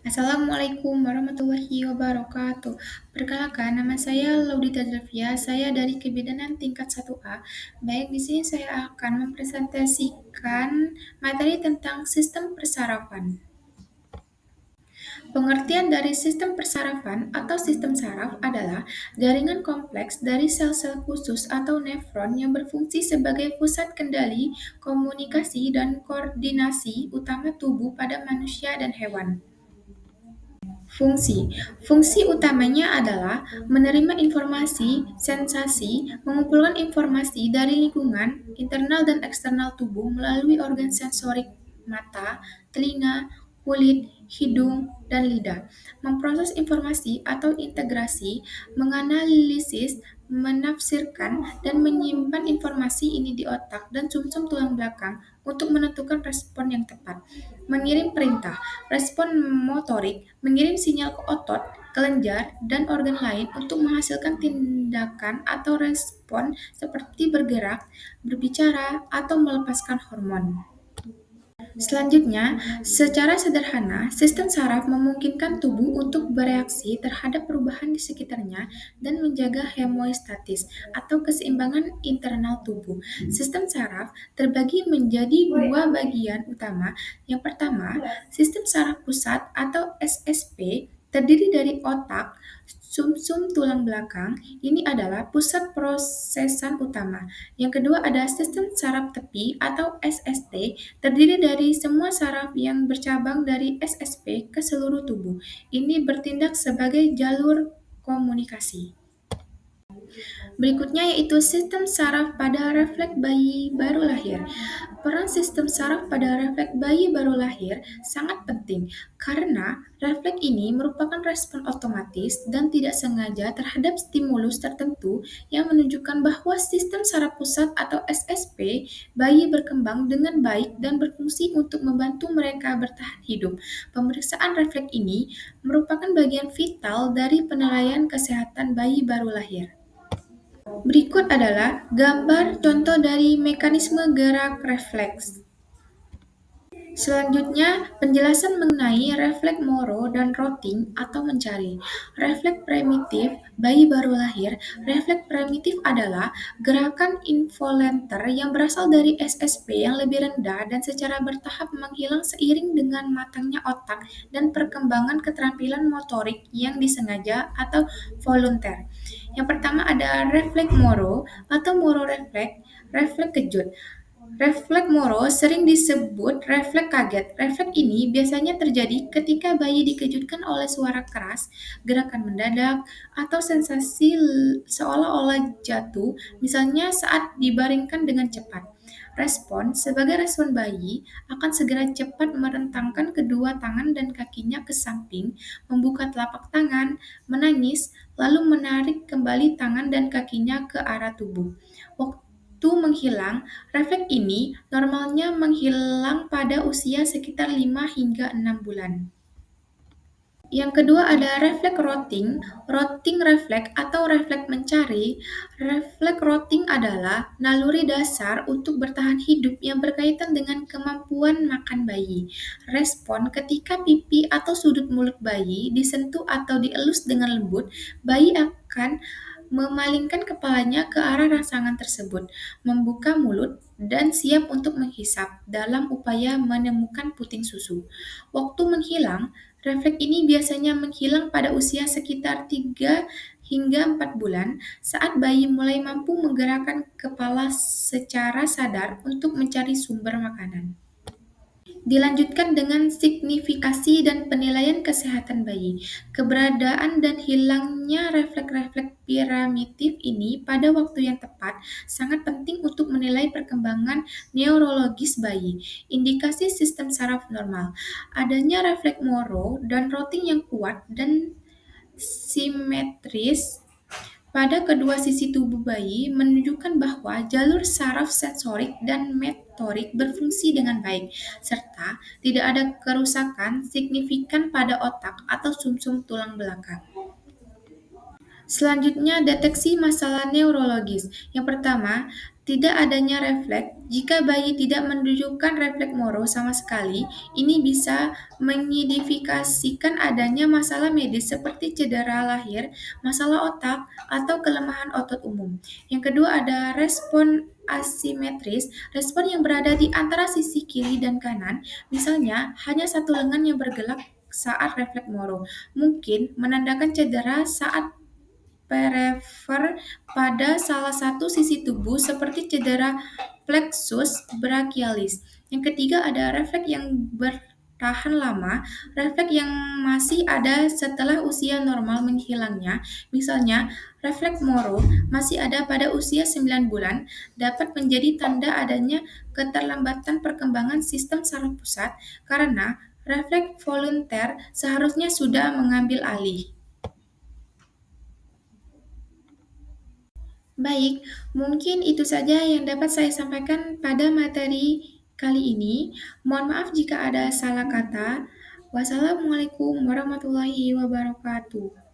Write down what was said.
Assalamualaikum warahmatullahi wabarakatuh. Perkenalkan, nama saya Laudita Delvia. Saya dari Kebidanan tingkat 1A. Baik, di sini saya akan mempresentasikan materi tentang sistem persarafan. Pengertian dari sistem persarafan atau sistem saraf adalah jaringan kompleks dari sel-sel khusus atau nefron yang berfungsi sebagai pusat kendali, komunikasi, dan koordinasi utama tubuh pada manusia dan hewan. Fungsi Fungsi utamanya adalah menerima informasi, sensasi, mengumpulkan informasi dari lingkungan, internal dan eksternal tubuh melalui organ sensorik mata, telinga, kulit, hidung, dan lidah, memproses informasi atau integrasi, menganalisis, menafsirkan, dan menyimpan informasi ini di otak dan sumsum tulang belakang untuk menentukan respon yang tepat. Mengirim perintah. Respon motorik mengirim sinyal ke otot, kelenjar, dan organ lain untuk menghasilkan tindakan atau respon seperti bergerak, berbicara, atau melepaskan hormon. Selanjutnya, secara sederhana, sistem saraf memungkinkan tubuh untuk bereaksi terhadap perubahan di sekitarnya dan menjaga homeostatis atau keseimbangan internal tubuh. Sistem saraf terbagi menjadi dua bagian utama. Yang pertama, sistem saraf pusat atau SSP terdiri dari otak, sumsum tulang belakang. Ini adalah pusat prosesan utama. Yang kedua ada sistem saraf tepi atau SST terdiri dari semua saraf yang bercabang dari SSP ke seluruh tubuh. Ini bertindak sebagai jalur komunikasi. Berikutnya yaitu sistem saraf pada refleks bayi baru lahir. Peran sistem saraf pada refleks bayi baru lahir sangat penting karena refleks ini merupakan respon otomatis dan tidak sengaja terhadap stimulus tertentu yang menunjukkan bahwa sistem saraf pusat atau SSP bayi berkembang dengan baik dan berfungsi untuk membantu mereka bertahan hidup. Pemeriksaan refleks ini merupakan bagian vital dari penilaian kesehatan bayi baru lahir. Berikut adalah gambar contoh dari mekanisme gerak refleks. Selanjutnya, penjelasan mengenai refleks Moro dan Rotting atau mencari. Refleks primitif bayi baru lahir. Refleks primitif adalah gerakan involunter yang berasal dari SSP yang lebih rendah dan secara bertahap menghilang seiring dengan matangnya otak dan perkembangan keterampilan motorik yang disengaja atau volunter. Yang pertama ada refleks Moro atau Moro refleks, refleks kejut. Refleks Moro sering disebut refleks kaget. Refleks ini biasanya terjadi ketika bayi dikejutkan oleh suara keras, gerakan mendadak, atau sensasi seolah-olah jatuh, misalnya saat dibaringkan dengan cepat. Sebagai respon bayi akan segera cepat merentangkan kedua tangan dan kakinya ke samping, membuka telapak tangan, menangis, lalu menarik kembali tangan dan kakinya ke arah tubuh. Waktu menghilang, refleks ini normalnya menghilang pada usia sekitar 5 hingga 6 bulan. Yang kedua ada refleks rotting. Rotting refleks atau refleks mencari. Refleks rotting adalah naluri dasar untuk bertahan hidup yang berkaitan dengan kemampuan makan bayi. Respon ketika pipi atau sudut mulut bayi disentuh atau dielus dengan lembut, bayi akan memalingkan kepalanya ke arah rangsangan tersebut, membuka mulut, dan siap untuk menghisap dalam upaya menemukan puting susu. Waktu menghilang, refleks ini biasanya menghilang pada usia sekitar 3 hingga 4 bulan saat bayi mulai mampu menggerakkan kepala secara sadar untuk mencari sumber makanan. Dilanjutkan dengan signifikasi dan penilaian kesehatan bayi. Keberadaan dan hilangnya refleks-refleks primitif ini pada waktu yang tepat sangat penting untuk menilai perkembangan neurologis bayi. Indikasi sistem saraf normal. Adanya refleks Moro dan Rotting yang kuat dan simetris pada kedua sisi tubuh bayi menunjukkan bahwa jalur saraf sensorik dan motorik berfungsi dengan baik, serta tidak ada kerusakan signifikan pada otak atau sumsum tulang belakang. Selanjutnya, deteksi masalah neurologis. Yang pertama, tidak adanya refleks. Jika bayi tidak menunjukkan refleks moro sama sekali, ini bisa mengidentifikasikan adanya masalah medis seperti cedera lahir, masalah otak, atau kelemahan otot umum. Yang kedua ada respon asimetris, respon yang berada di antara sisi kiri dan kanan, misalnya hanya satu lengan yang bergerak saat refleks moro, mungkin menandakan cedera saat prefer pada salah satu sisi tubuh seperti cedera plexus brachialis. Yang ketiga ada refleks yang bertahan lama, refleks yang masih ada setelah usia normal menghilangnya. Misalnya, refleks Moro masih ada pada usia 9 bulan dapat menjadi tanda adanya keterlambatan perkembangan sistem saraf pusat karena refleks volunteer seharusnya sudah mengambil alih. Baik, mungkin itu saja yang dapat saya sampaikan pada materi kali ini. Mohon maaf jika ada salah kata. Wassalamualaikum warahmatullahi wabarakatuh.